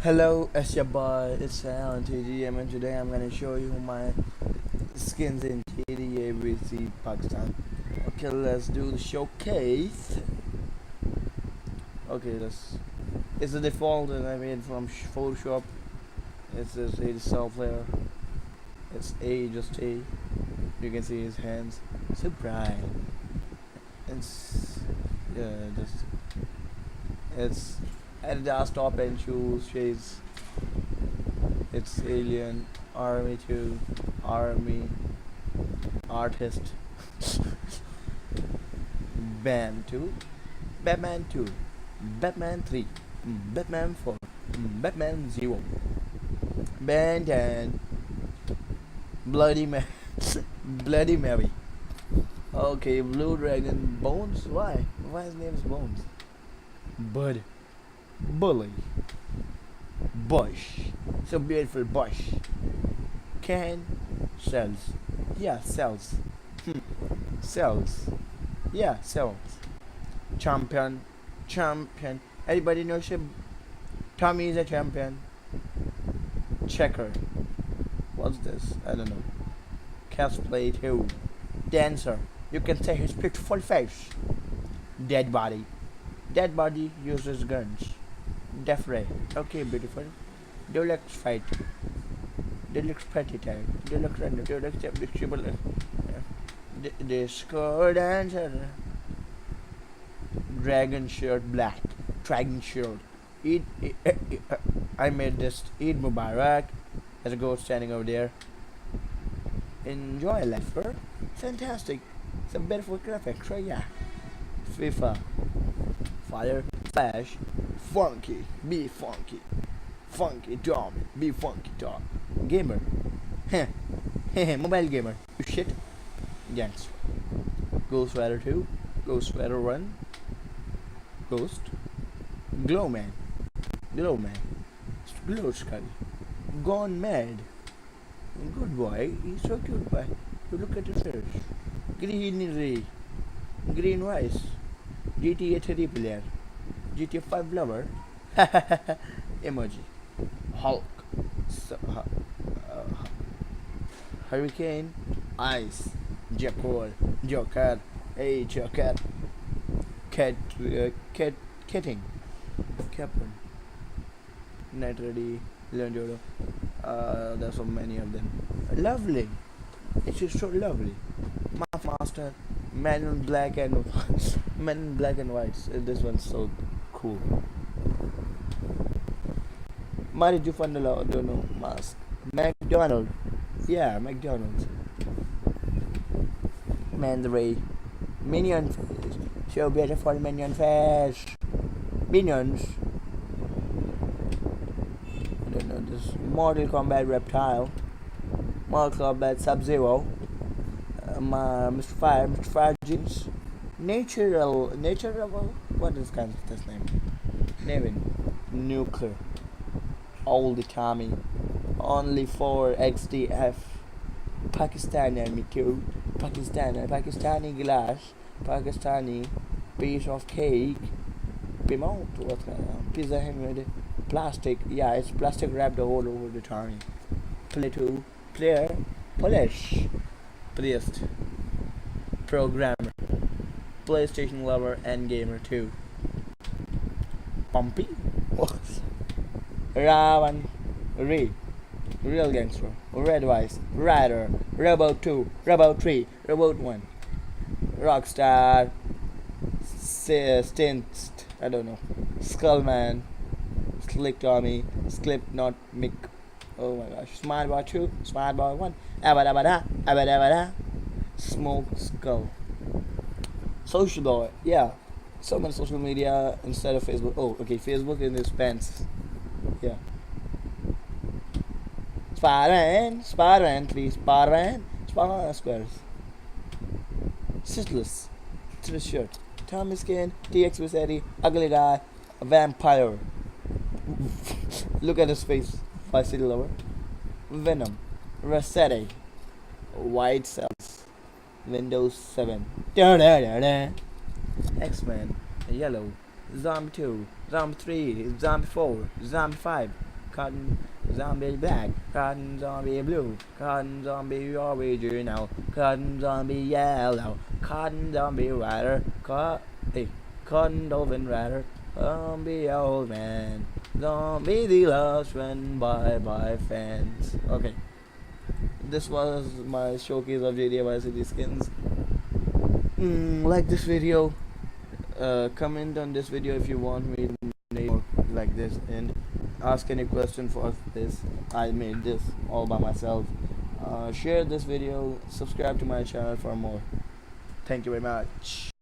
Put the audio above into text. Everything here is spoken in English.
Hello, it's your boy, it's Alan TGM, and today I'm gonna show you my skins in GTA VC Pakistan. Okay, let's do the showcase. Okay, it's the default that I made from Photoshop. It's just a software. It's A, just A. You can see his hands. So bright. It's yeah, just it's Adidas top and shoes shades. It's Alien, Army 2, Army, Artist, Bam 2, Batman 2, Batman 3, Batman 4, Batman 0, Ben 10, Bloody Mary, Bloody Mary. Okay, Blue Dragon, Bones, why? Why his name is Bones? Bud, Bully, Bush, so beautiful Bush. Can, cells, yeah, cells, cells, yeah, cells. Champion, champion. Everybody knows him. Tommy is a champion. Checker. What's this? I don't know. Cosplay too. Dancer. You can say his beautiful face. Dead body. Dead body uses guns. Death ray. Okay, beautiful. Deluxe fight. Deluxe petty type. Deluxe random. Deluxe flexible. Disco dancer. Dragon shirt black. Dragon shirt. I made this Eid Mubarak. There's a ghost standing over there. Enjoy life, bro. Fantastic. It's a beautiful graphics, right? Yeah. FIFA. Fire. Flash. Funky. Be funky. Funky Tom. Be funky Tom. Gamer. Heh. Heh. Mobile gamer. You shit. Gangster. Ghost Rider 2. Ghost Rider 1. Ghost. Glowman. Glowman. Glow Skull. Gone mad. Good boy. He's so cute, boy. You look at his face. Green Ray. Green Rice. GTA 3 player. GTA 5 lover. Emoji. Hulk. Hurricane. Ice. Jackal. Joker. Hey, Joker. Ketting. Captain. Night Ready. Leon Jodo. There's so many of them. Lovely. It is so lovely. Master. Man in black and Man in black and white. This one's so cool. Mari Jufandala, don't know. Mask. McDonald. Yeah, McDonald's. Man the Ray. Minion face. So beautiful minion face. Minions. I don't know this. Mortal Kombat Reptile. Mortal Kombat Sub-Zero. Mr. Fire Jeans. Natural. What is kind of this name? Nevin. Nuclear. All the Tommy. Only for XDF. Pakistani Army 2. Pakistani glass. Pakistani piece of cake. Pimont. Pizza handmade. Plastic. Yeah, it's plastic wrapped all over the Tommy. Play 2. Player. Polish. Priest. Programmer. PlayStation lover and gamer too. Pumpy. Ravan. Ray. Real gangster. Red Vice. Rider. Robot 2. Robot 3. Robot 1. Rockstar. Stint. I don't know. Skullman. Slick Tommy. Slipknot Mick. Oh my gosh. Smart Boy 2. Smart Boy 1. Abada. Abada. Smoke Skull. Social Boy. Yeah. So many social media instead of Facebook. Oh, okay. Facebook in his pants. Yeah. Spider-Man 3. Spider-Man Squares. Sizzless. Twist shirt. Tommy Skin. TX Visetti. Ugly guy. A vampire. Look at his face. Vice City lover. Venom. Rossetti. White cells. Windows 7. X-Men. Yellow. Zombie 2. Zombie 3. Zombie 4. Zombie 5. cotton zombie black, cotton zombie blue, cotton zombie original, cotton zombie yellow, cotton zombie rider, hey, cotton dolphin rider, zombie old man, zombie the last run by fans. Okay, this was my showcase of GTA Vice City skins. Like this video, comment on this video if you want me to make more like this, and ask any question for this. I made this all by myself. Share this video, subscribe to my channel for more. Thank you very much.